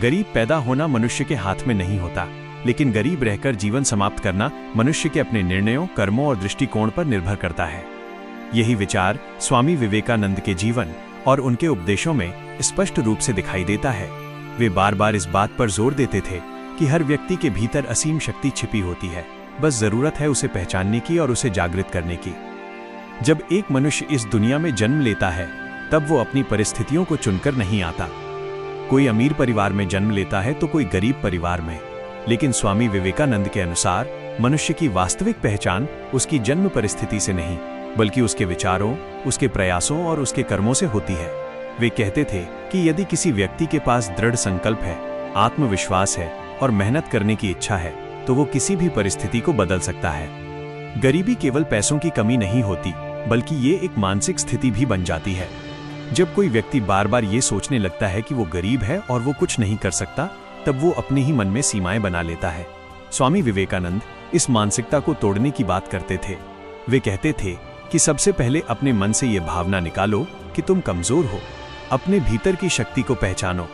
गरीब पैदा होना मनुष्य के हाथ में नहीं होता, लेकिन गरीब रहकर जीवन समाप्त करना मनुष्य के अपने निर्णयों, कर्मों और दृष्टिकोण पर निर्भर करता है। यही विचार स्वामी विवेकानंद के जीवन और उनके उपदेशों में स्पष्ट रूप से दिखाई देता है। वे बार बार इस बात पर जोर देते थे कि हर व्यक्ति के भीतर असीम शक्ति छिपी होती है, बस जरूरत है उसे पहचानने की और उसे जागृत करने की। जब एक मनुष्य इस दुनिया में जन्म लेता है, तब वो अपनी परिस्थितियों को चुनकर नहीं आता। कोई अमीर परिवार में जन्म लेता है तो कोई गरीब परिवार में, लेकिन स्वामी विवेकानंद के अनुसार मनुष्य की वास्तविक पहचान उसकी जन्म परिस्थिति से नहीं, बल्कि उसके विचारों, उसके प्रयासों और उसके कर्मों से होती है। वे कहते थे कि यदि किसी व्यक्ति के पास दृढ़ संकल्प है, आत्मविश्वास है और मेहनत करने की इच्छा है, तो वो किसी भी परिस्थिति को बदल सकता है। गरीबी केवल पैसों की कमी नहीं होती, बल्कि ये एक मानसिक स्थिति भी बन जाती है। जब कोई व्यक्ति बार बार ये सोचने लगता है कि वो गरीब है और वो कुछ नहीं कर सकता, तब वो अपने ही मन में सीमाएं बना लेता है। स्वामी विवेकानंद इस मानसिकता को तोड़ने की बात करते थे। वे कहते थे कि सबसे पहले अपने मन से ये भावना निकालो कि तुम कमजोर हो। अपने भीतर की शक्ति को पहचानो,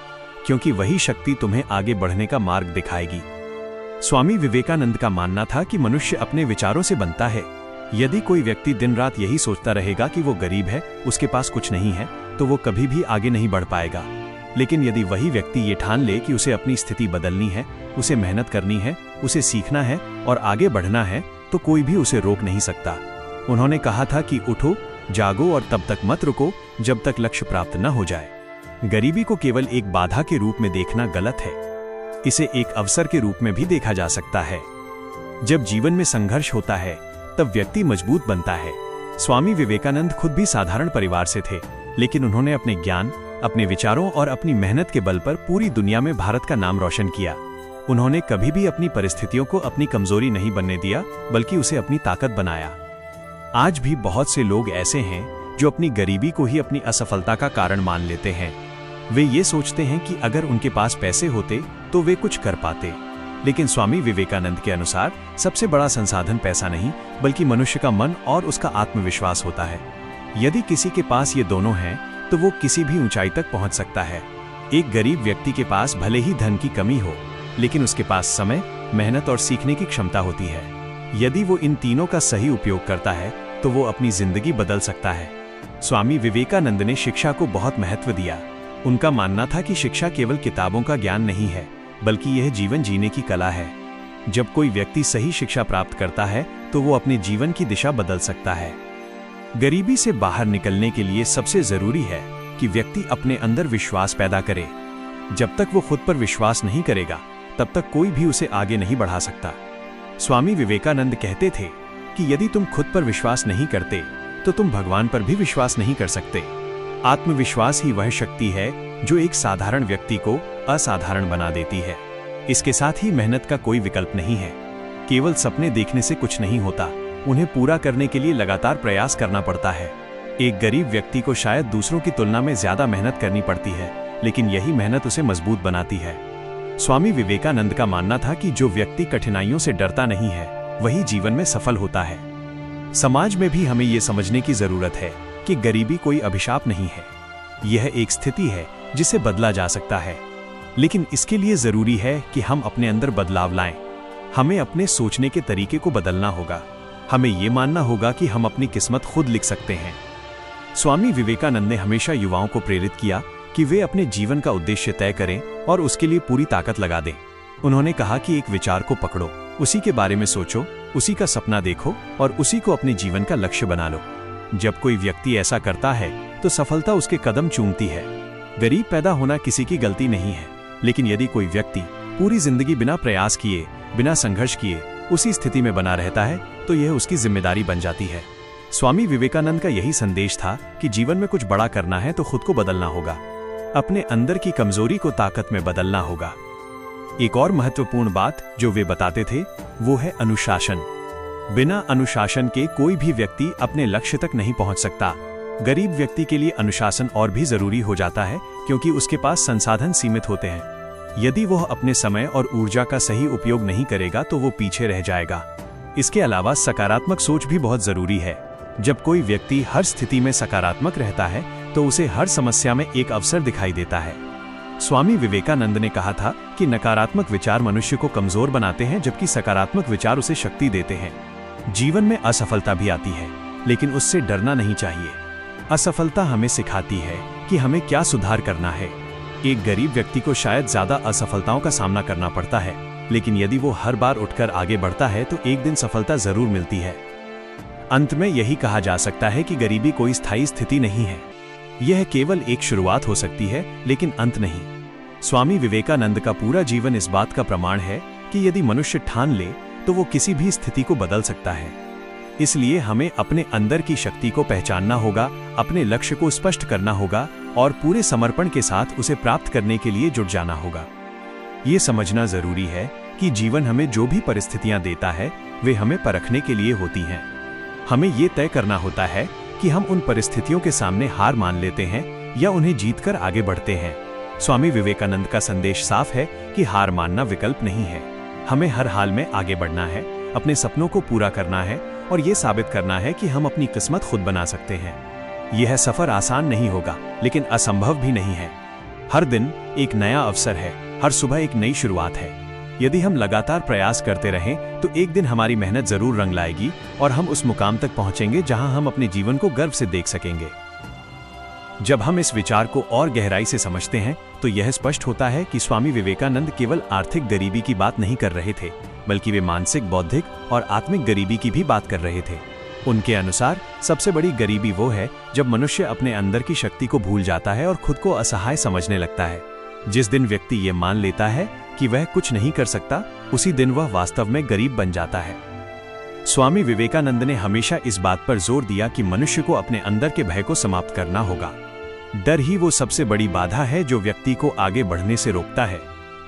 क्योंकि वही शक्ति तुम्हें आगे बढ़ने का मार्ग दिखाएगी। स्वामी विवेकानंद का मानना था कि मनुष्य अपने विचारों से बनता है। यदि कोई व्यक्ति दिन रात यही सोचता रहेगा कि वो गरीब है, उसके पास कुछ नहीं है, तो वो कभी भी आगे नहीं बढ़ पाएगा। लेकिन यदि वही व्यक्ति ये ठान ले कि उसे अपनी स्थिति बदलनी है, उसे मेहनत करनी है, उसे सीखना है और आगे बढ़ना है, तो कोई भी उसे रोक नहीं सकता। उन्होंने कहा था कि उठो, जागो और तब तक मत रुको जब तक लक्ष्य प्राप्त न हो जाए। गरीबी को केवल एक बाधा के रूप में देखना गलत है। इसे एक अवसर के रूप में भी देखा जा सकता है। जब जीवन में संघर्ष होता है, तब व्यक्ति मजबूत बनता है। स्वामी विवेकानंद खुद भी साधारण परिवार से थे, लेकिन उन्होंने अपने ज्ञान, अपने विचारों और अपनी मेहनत के बल पर पूरी दुनिया में भारत का नाम रोशन किया। उन्होंने कभी भी अपनी परिस्थितियों को अपनी कमजोरी नहीं बनने दिया, बल्कि उसे अपनी ताकत बनाया। आज भी बहुत से लोग ऐसे हैं जो अपनी गरीबी को ही अपनी असफलता का कारण मान लेते हैं। वे ये सोचते हैं कि अगर उनके पास पैसे होते तो वे कुछ कर पाते। लेकिन स्वामी विवेकानंद के अनुसार सबसे बड़ा संसाधन पैसा नहीं, बल्कि मनुष्य का मन और उसका आत्मविश्वास होता है। यदि किसी के पास ये दोनों हैं, तो वो किसी भी ऊंचाई तक पहुंच सकता है। एक गरीब व्यक्ति के पास भले ही धन की कमी हो, लेकिन उसके पास समय, मेहनत और सीखने की क्षमता होती है। यदि वो इन तीनों का सही उपयोग करता है, तो वो अपनी जिंदगी बदल सकता है। स्वामी विवेकानंद ने शिक्षा को बहुत महत्व दिया। उनका मानना था कि शिक्षा केवल किताबों का ज्ञान नहीं है, बल्कि यह जीवन जीने की कला है। जब कोई व्यक्ति सही शिक्षा प्राप्त करता है, तो वो अपने जीवन की दिशा बदल सकता है। गरीबी से बाहर निकलने के लिए सबसे जरूरी है कि व्यक्ति अपने अंदर विश्वास पैदा करे। जब तक वो खुद पर विश्वास नहीं करेगा, तब तक कोई भी उसे आगे नहीं बढ़ा सकता। स्वामी विवेकानंद कहते थे कि यदि तुम खुद पर विश्वास नहीं करते, तो तुम भगवान पर भी विश्वास नहीं कर सकते। आत्मविश्वास ही वह शक्ति है जो एक साधारण व्यक्ति को असाधारण बना देती है। इसके साथ ही मेहनत का कोई विकल्प नहीं है। केवल सपने देखने से कुछ नहीं होता, उन्हें पूरा करने के लिए लगातार प्रयास करना पड़ता है। एक गरीब व्यक्ति को शायद दूसरों की तुलना में ज्यादा मेहनत करनी पड़ती है, लेकिन यही मेहनत उसे मजबूत बनाती है। स्वामी विवेकानंद का मानना था कि जो व्यक्ति कठिनाइयों से डरता नहीं है, वही जीवन में सफल होता है। समाज में भी हमें ये समझने की जरूरत है कि गरीबी कोई अभिशाप नहीं है। यह एक स्थिति है जिसे बदला जा सकता है, लेकिन इसके लिए जरूरी है कि हम अपने अंदर बदलाव लाएं। हमें अपने सोचने के तरीके को बदलना होगा। हमें ये मानना होगा कि हम अपनी किस्मत खुद लिख सकते हैं। स्वामी विवेकानंद ने हमेशा युवाओं को प्रेरित किया कि वे अपने जीवन का उद्देश्य तय करें और उसके लिए पूरी ताकत लगा दें। उन्होंने कहा कि एक विचार को पकड़ो, उसी के बारे में सोचो, उसी का सपना देखो और उसी को अपने जीवन का लक्ष्य बना लो। जब कोई व्यक्ति ऐसा करता है, तो सफलता उसके कदम चूमती है। गरीब पैदा होना किसी की गलती नहीं है, लेकिन यदि कोई व्यक्ति पूरी जिंदगी बिना प्रयास किए, बिना संघर्ष किए उसी स्थिति में बना रहता है, तो यह उसकी जिम्मेदारी बन जाती है। स्वामी विवेकानंद का यही संदेश था कि जीवन में कुछ बड़ा करना है तो खुद को बदलना होगा। अपने अंदर की कमजोरी को ताकत में बदलना होगा। एक और महत्वपूर्ण बात जो वे बताते थे, वो है अनुशासन। बिना अनुशासन के कोई भी व्यक्ति अपने लक्ष्य तक नहीं पहुंच सकता। गरीब व्यक्ति के लिए अनुशासन और भी जरूरी हो जाता है, क्योंकि उसके पास संसाधन सीमित होते हैं। यदि वह अपने समय और ऊर्जा का सही उपयोग नहीं करेगा, तो वो पीछे रह जाएगा। इसके अलावा सकारात्मक सोच भी बहुत जरूरी है। जब कोई व्यक्ति हर स्थिति में सकारात्मक रहता है, तो उसे हर समस्या में एक अवसर दिखाई देता है। स्वामी विवेकानंद ने कहा था कि नकारात्मक विचार मनुष्य को कमजोर बनाते हैं, जबकि सकारात्मक विचार उसे शक्ति देते हैं। जीवन में असफलता भी आती है, लेकिन उससे डरना नहीं चाहिए। असफलता हमें सिखाती है कि हमें क्या सुधार करना है। एक गरीब व्यक्ति को शायद ज्यादा असफलताओं का सामना करना पड़ता है, लेकिन यदि वो हर बार उठकर आगे बढ़ता है तो एक दिन सफलता जरूर मिलती है। अंत में यही कहा जा सकता है कि गरीबी कोई स्थायी स्थिति नहीं है। यह केवल एक शुरुआत हो सकती है, लेकिन अंत नहीं। स्वामी विवेकानंद का पूरा जीवन इस बात का प्रमाण है कि यदि मनुष्य ठान ले तो वो किसी भी स्थिति को बदल सकता है। इसलिए हमें अपने अंदर की शक्ति को पहचानना होगा, अपने लक्ष्य को स्पष्ट करना होगा और पूरे समर्पण के साथ उसे प्राप्त करने के लिए जुट जाना होगा। ये समझना जरूरी है कि जीवन हमें जो भी परिस्थितियां देता है वे हमें परखने के लिए होती हैं। हमें ये तय करना होता है कि हम उन परिस्थितियों के सामने हार मान लेते हैं या उन्हें जीतकर आगे बढ़ते हैं। स्वामी विवेकानंद का संदेश साफ है कि हार मानना विकल्प नहीं है। हमें हर हाल में आगे बढ़ना है, अपने सपनों को पूरा करना है और ये साबित करना है कि हम अपनी किस्मत खुद बना सकते हैं। यह सफर आसान नहीं होगा, लेकिन असंभव भी नहीं है। हर दिन एक नया अवसर है, हर सुबह एक नई शुरुआत है। यदि हम लगातार प्रयास करते रहें तो एक दिन हमारी मेहनत जरूर रंग लाएगी और हम उस मुकाम तक पहुंचेंगे जहां हम अपने जीवन को गर्व से देख सकेंगे। जब हम इस विचार को और गहराई से समझते हैं तो यह स्पष्ट होता है कि स्वामी विवेकानंद केवल आर्थिक गरीबी की बात नहीं कर रहे थे, बल्कि वे मानसिक, बौद्धिक और आत्मिक गरीबी की भी बात कर रहे थे। उनके अनुसार सबसे बड़ी गरीबी वो है जब मनुष्य अपने अंदर की शक्ति को भूल जाता है और खुद को असहाय समझने लगता है। जिस दिन व्यक्ति ये मान लेता है कि वह कुछ नहीं कर सकता, उसी दिन वह वास्तव में गरीब बन जाता है। स्वामी विवेकानंद ने हमेशा इस बात पर जोर दिया कि मनुष्य को अपने अंदर के भय को समाप्त करना होगा। डर ही वो सबसे बड़ी बाधा है जो व्यक्ति को आगे बढ़ने से रोकता है।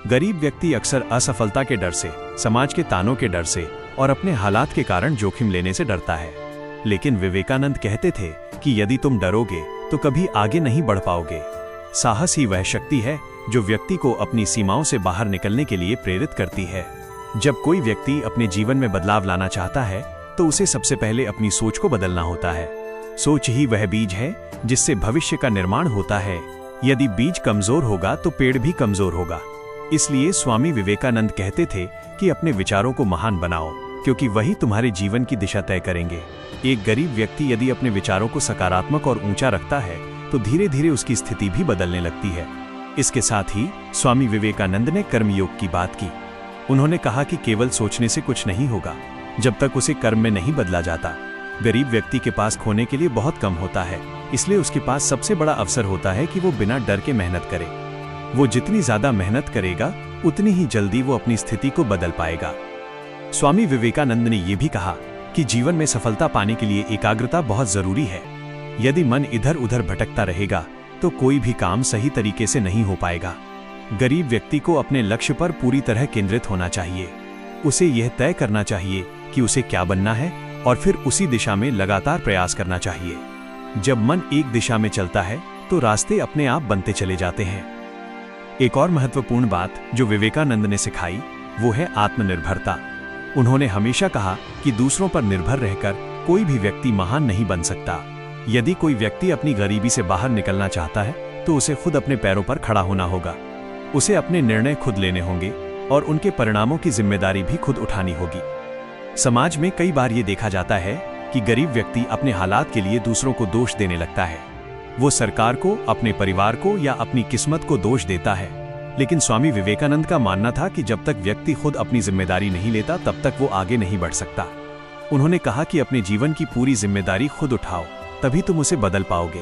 गरीब व्यक्ति अक्सर असफलता के डर से, समाज के तानों के डर से और अपने हालात के कारण जोखिम लेने से डरता है। लेकिन विवेकानंद कहते थे कि यदि तुम डरोगे तो कभी आगे नहीं बढ़ पाओगे। साहस ही वह शक्ति है जो व्यक्ति को अपनी सीमाओं से बाहर निकलने के लिए प्रेरित करती है। जब कोई व्यक्ति अपने जीवन में बदलाव लाना चाहता है तो उसे सबसे पहले अपनी सोच को बदलना होता है। सोच ही वह बीज है जिससे भविष्य का निर्माण होता है। यदि बीज कमजोर होगा तो पेड़ भी कमजोर होगा। इसलिए स्वामी विवेकानंद कहते थे कि अपने विचारों को महान बनाओ, क्योंकि वही तुम्हारे जीवन की दिशा तय करेंगे। एक गरीब व्यक्ति यदि अपने विचारों को सकारात्मक और ऊंचा रखता है तो धीरे धीरे उसकी स्थिति भी बदलने लगती है। इसके साथ ही स्वामी विवेकानंद ने कर्मयोग की बात की। उन्होंने कहा कि केवल सोचने से कुछ नहीं होगा जब तक उसे कर्म में नहीं बदला जाता। गरीब व्यक्ति के पास खोने के लिए बहुत कम होता है, इसलिए उसके पास सबसे बड़ा अवसर होता है कि वो बिना डर के मेहनत करे। वो जितनी ज्यादा मेहनत करेगा उतनी ही जल्दी वो अपनी स्थिति को बदल पाएगा। स्वामी विवेकानंद ने यह भी कहा कि जीवन में सफलता पाने के लिए एकाग्रता बहुत जरूरी है। यदि मन इधर उधर भटकता रहेगा तो कोई भी काम सही तरीके से नहीं हो पाएगा। गरीब व्यक्ति को अपने लक्ष्य पर पूरी तरह केंद्रित होना चाहिए। उसे यह तय करना चाहिए कि उसे क्या बनना है और फिर उसी दिशा में लगातार प्रयास करना चाहिए। जब मन एक दिशा में चलता है तो रास्ते अपने आप बनते चले जाते हैं। एक और महत्वपूर्ण बात जो विवेकानंद ने सिखाई वो है आत्मनिर्भरता। उन्होंने हमेशा कहा कि दूसरों पर निर्भर रहकर कोई भी व्यक्ति महान नहीं बन सकता। यदि कोई व्यक्ति अपनी गरीबी से बाहर निकलना चाहता है तो उसे खुद अपने पैरों पर खड़ा होना होगा। उसे अपने निर्णय खुद लेने होंगे और उनके परिणामों की जिम्मेदारी भी खुद उठानी होगी। समाज में कई बार ये देखा जाता है कि गरीब व्यक्ति अपने हालात के लिए दूसरों को दोष देने लगता है। वो सरकार को, अपने परिवार को या अपनी किस्मत को दोष देता है। लेकिन स्वामी विवेकानंद का मानना था कि जब तक व्यक्ति खुद अपनी जिम्मेदारी नहीं लेता तब तक वो आगे नहीं बढ़ सकता। उन्होंने कहा कि अपने जीवन की पूरी जिम्मेदारी खुद उठाओ, तभी तुम उसे बदल पाओगे।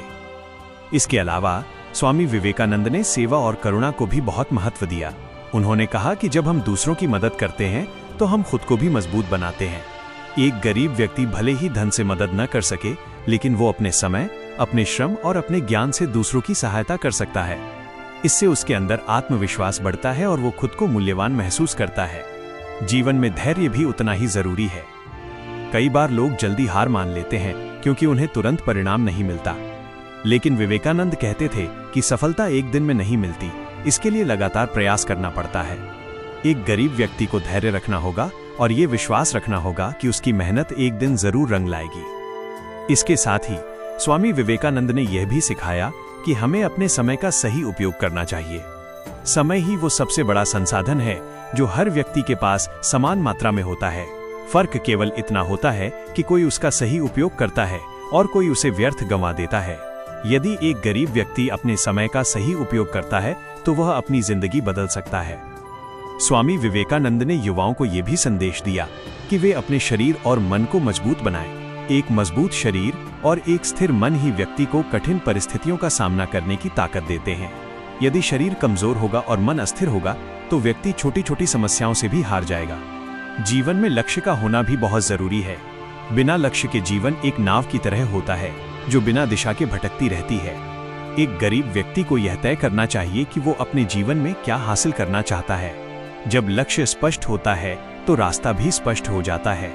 इसके अलावा स्वामी विवेकानंद ने सेवा और करुणा को भी बहुत महत्व दिया। उन्होंने कहा कि जब हम दूसरों की मदद करते हैं तो हम खुद को भी मजबूत बनाते हैं। एक गरीब व्यक्ति भले ही धन से मदद न कर सके, लेकिन वो अपने समय, अपने श्रम और अपने ज्ञान से दूसरों की सहायता कर सकता है। इससे उसके अंदर आत्मविश्वास बढ़ता है और वो खुद को मूल्यवान महसूस करता है। जीवन में धैर्य भी उतना ही जरूरी है। कई बार लोग जल्दी हार मान लेते हैं क्योंकि उन्हें तुरंत परिणाम नहीं मिलता। लेकिन विवेकानंद कहते थे कि सफलता एक दिन में नहीं मिलती, इसके लिए लगातार प्रयास करना पड़ता है। एक गरीब व्यक्ति को धैर्य रखना होगा और ये विश्वास रखना होगा कि उसकी मेहनत एक दिन जरूर रंग लाएगी। इसके साथ ही स्वामी विवेकानंद ने यह भी सिखाया कि हमें अपने समय का सही उपयोग करना चाहिए। समय ही वो सबसे बड़ा संसाधन है जो हर व्यक्ति के पास समान मात्रा में होता है। फर्क केवल इतना होता है कि कोई उसका सही उपयोग करता है और कोई उसे व्यर्थ गंवा देता है। यदि एक गरीब व्यक्ति अपने समय का सही उपयोग करता है तो वह अपनी जिंदगी बदल सकता है। स्वामी विवेकानंद ने युवाओं को यह भी संदेश दिया कि वे अपने शरीर और मन को मजबूत बनाएं। एक मजबूत शरीर और एक स्थिर मन ही व्यक्ति को कठिन परिस्थितियों का सामना करने की ताकत देते हैं। यदि शरीर कमजोर होगा और मन अस्थिर होगा तो व्यक्ति छोटी छोटी समस्याओं से भी हार जाएगा। जीवन में लक्ष्य का होना भी बहुत जरूरी है। बिना लक्ष्य के जीवन एक नाव की तरह होता है जो बिना दिशा के भटकती रहती है। एक गरीब व्यक्ति को यह तय करना चाहिए कि वो अपने जीवन में क्या हासिल करना चाहता है। जब लक्ष्य स्पष्ट होता है तो रास्ता भी स्पष्ट हो जाता है।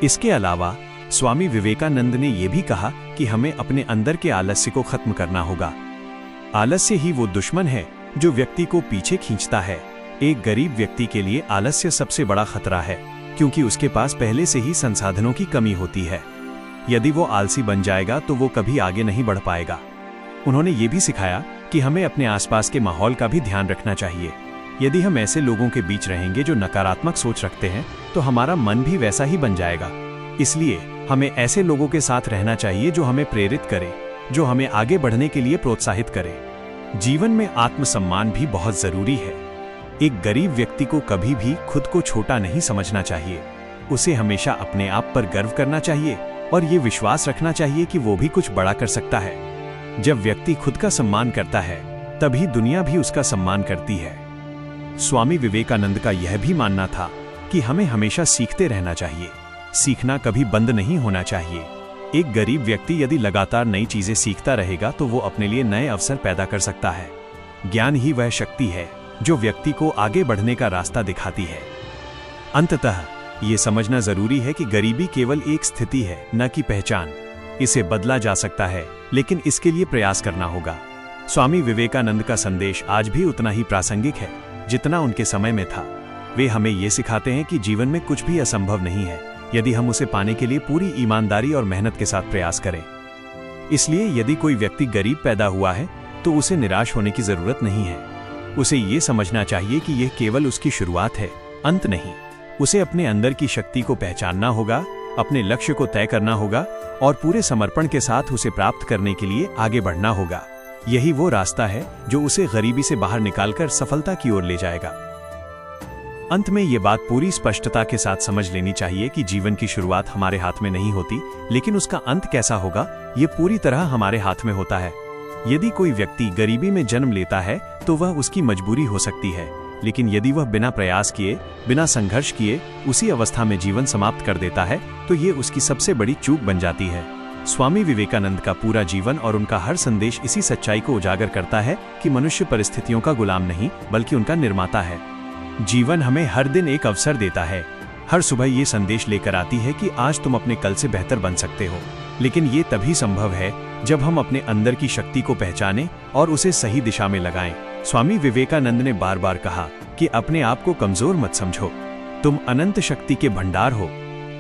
इसके अलावा स्वामी विवेकानंद ने यह भी कहा कि हमें अपने अंदर के आलस्य को खत्म करना होगा। आलस्य ही वो दुश्मन है जो व्यक्ति को पीछे खींचता है। एक गरीब व्यक्ति के लिए आलस्य सबसे बड़ा खतरा है, क्योंकि उसके पास पहले से ही संसाधनों की कमी होती है। यदि वो आलसी बन जाएगा तो वो कभी आगे नहीं बढ़ पाएगा। उन्होंने ये भी सिखाया कि हमें अपने आसपास के माहौल का भी ध्यान रखना चाहिए। यदि हम ऐसे लोगों के बीच रहेंगे जो नकारात्मक सोच रखते हैं तो हमारा मन भी वैसा ही बन जाएगा। इसलिए हमें ऐसे लोगों के साथ रहना चाहिए जो हमें प्रेरित करे, जो हमें आगे बढ़ने के लिए प्रोत्साहित करे। जीवन में आत्मसम्मान भी बहुत जरूरी है। एक गरीब व्यक्ति को कभी भी खुद को छोटा नहीं समझना चाहिए। उसे हमेशा अपने आप पर गर्व करना चाहिए और ये विश्वास रखना चाहिए कि वो भी कुछ बड़ा कर सकता है। जब व्यक्ति खुद का सम्मान करता है तभी दुनिया भी उसका सम्मान करती है। स्वामी विवेकानंद का यह भी मानना था कि हमें हमेशा सीखते रहना चाहिए। सीखना कभी बंद नहीं होना चाहिए। एक गरीब व्यक्ति यदि लगातार नई चीजें सीखता रहेगा तो वो अपने लिए नए अवसर पैदा कर सकता है। ज्ञान ही वह शक्ति है जो व्यक्ति को आगे बढ़ने का रास्ता दिखाती है। अंततः ये समझना जरूरी है कि गरीबी केवल एक स्थिति है, न कि पहचान। इसे बदला जा सकता है, लेकिन इसके लिए प्रयास करना होगा। स्वामी विवेकानंद का संदेश आज भी उतना ही प्रासंगिक है जितना उनके समय में था। वे हमें ये सिखाते हैं कि जीवन में कुछ भी असंभव नहीं है यदि हम उसे पाने के लिए पूरी ईमानदारी और मेहनत के साथ प्रयास करें। इसलिए यदि कोई व्यक्ति गरीब पैदा हुआ है तो उसे निराश होने की जरूरत नहीं है। उसे ये समझना चाहिए कि यह केवल उसकी शुरुआत है, अंत नहीं। उसे अपने अंदर की शक्ति को पहचानना होगा, अपने लक्ष्य को तय करना होगा और पूरे समर्पण के साथ उसे प्राप्त करने के लिए आगे बढ़ना होगा। यही वो रास्ता है जो उसे गरीबी से बाहर निकालकर सफलता की ओर ले जाएगा। अंत में ये बात पूरी स्पष्टता के साथ समझ लेनी चाहिए कि जीवन की शुरुआत हमारे हाथ में नहीं होती, लेकिन उसका अंत कैसा होगा ये पूरी तरह हमारे हाथ में होता है। यदि कोई व्यक्ति गरीबी में जन्म लेता है तो वह उसकी मजबूरी हो सकती है, लेकिन यदि वह बिना प्रयास किए, बिना संघर्ष किए उसी अवस्था में जीवन समाप्त कर देता है तो ये उसकी सबसे बड़ी चूक बन जाती है। स्वामी विवेकानंद का पूरा जीवन और उनका हर संदेश इसी सच्चाई को उजागर करता है कि मनुष्य परिस्थितियों का गुलाम नहीं बल्कि उनका निर्माता है। जीवन हमें हर दिन एक अवसर देता है। हर सुबह ये संदेश लेकर आती है कि आज तुम अपने कल से बेहतर बन सकते हो, लेकिन ये तभी संभव है जब हम अपने अंदर की शक्ति को पहचानें और उसे सही दिशा में लगाएं। स्वामी विवेकानंद ने बार बार कहा कि अपने आप को कमजोर मत समझो, तुम अनंत शक्ति के भंडार हो।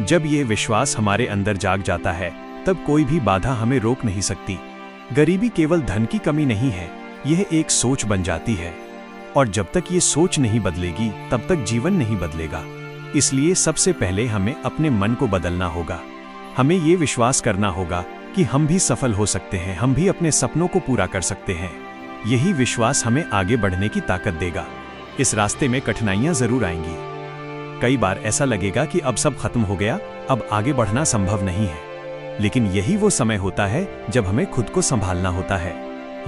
जब ये विश्वास हमारे अंदर जाग जाता है तब कोई भी बाधा हमें रोक नहीं सकती। गरीबी केवल धन की कमी नहीं है, यह एक सोच बन जाती है, और जब तक ये सोच नहीं बदलेगी तब तक जीवन नहीं बदलेगा। इसलिए सबसे पहले हमें अपने मन को बदलना होगा। हमें ये विश्वास करना होगा कि हम भी सफल हो सकते हैं, हम भी अपने सपनों को पूरा कर सकते हैं। यही विश्वास हमें आगे बढ़ने की ताकत देगा। इस रास्ते में कठिनाइयां जरूर आएंगी। कई बार ऐसा लगेगा कि अब सब खत्म हो गया, अब आगे बढ़ना संभव नहीं है, लेकिन यही वो समय होता है जब हमें खुद को संभालना होता है।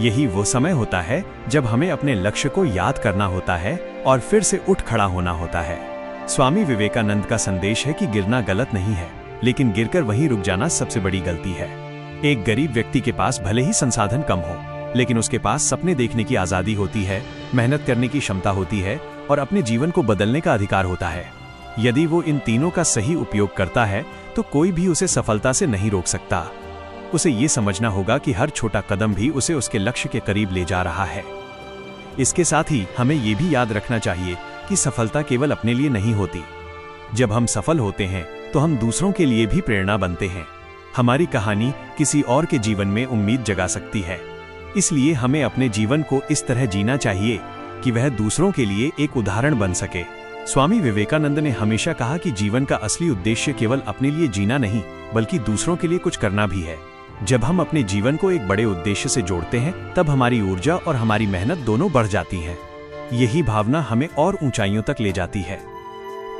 यही वो समय होता है जब हमें अपने लक्ष्य को याद करना होता है और फिर से उठ खड़ा होना होता है। स्वामी विवेकानंद का संदेश है कि गिरना गलत नहीं है, लेकिन गिरकर वहीं रुक जाना सबसे बड़ी गलती है। एक गरीब व्यक्ति के पास भले ही संसाधन कम हो, लेकिन उसके पास सपने देखने की आजादी होती है, मेहनत करने की क्षमता होती है और अपने जीवन को बदलने का अधिकार होता है। यदि वो इन तीनों का सही उपयोग करता है तो कोई भी उसे सफलता से नहीं रोक सकता। उसे ये समझना होगा कि हर छोटा कदम भी उसे उसके लक्ष्य के करीब ले जा रहा है। इसके साथ ही हमें ये भी याद रखना चाहिए कि सफलता केवल अपने लिए नहीं होती। जब हम सफल होते हैं तो हम दूसरों के लिए भी प्रेरणा बनते हैं। हमारी कहानी किसी और के जीवन में उम्मीद जगा सकती है। इसलिए हमें अपने जीवन को इस तरह जीना चाहिए कि वह दूसरों के लिए एक उदाहरण बन सके। स्वामी विवेकानंद ने हमेशा कहा कि जीवन का असली उद्देश्य केवल अपने लिए जीना नहीं, बल्कि दूसरों के लिए कुछ करना भी है। जब हम अपने जीवन को एक बड़े उद्देश्य से जोड़ते हैं, तब हमारी ऊर्जा और हमारी मेहनत दोनों बढ़ जाती हैं। यही भावना हमें और ऊंचाइयों तक ले जाती है।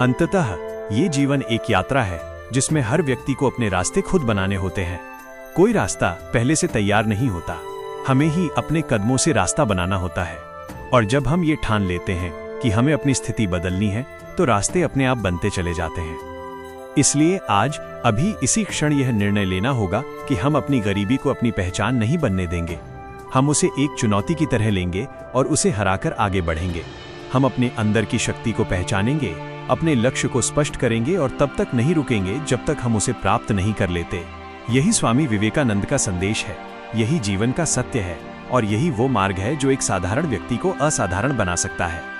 अंततः ये जीवन एक यात्रा है जिसमें हर व्यक्ति को अपने रास्ते खुद बनाने होते हैं। कोई रास्ता पहले से तैयार नहीं होता, हमें ही अपने कदमों से रास्ता बनाना होता है। और जब हम ये ठान लेते हैं कि हमें अपनी स्थिति बदलनी है, तो रास्ते अपने आप बनते चले जाते हैं। इसलिए आज अभी इसी क्षण यह निर्णय लेना होगा कि हम अपनी गरीबी को अपनी पहचान नहीं बनने देंगे। हम उसे एक चुनौती की तरह लेंगे और उसे हराकर आगे बढ़ेंगे। हम अपने अंदर की शक्ति को पहचानेंगे, अपने लक्ष्य को स्पष्ट करेंगे और तब तक नहीं रुकेंगे जब तक हम उसे प्राप्त नहीं कर लेते। यही स्वामी विवेकानंद का संदेश है, यही जीवन का सत्य है और यही वो मार्ग है जो एक साधारण व्यक्ति को असाधारण बना सकता है।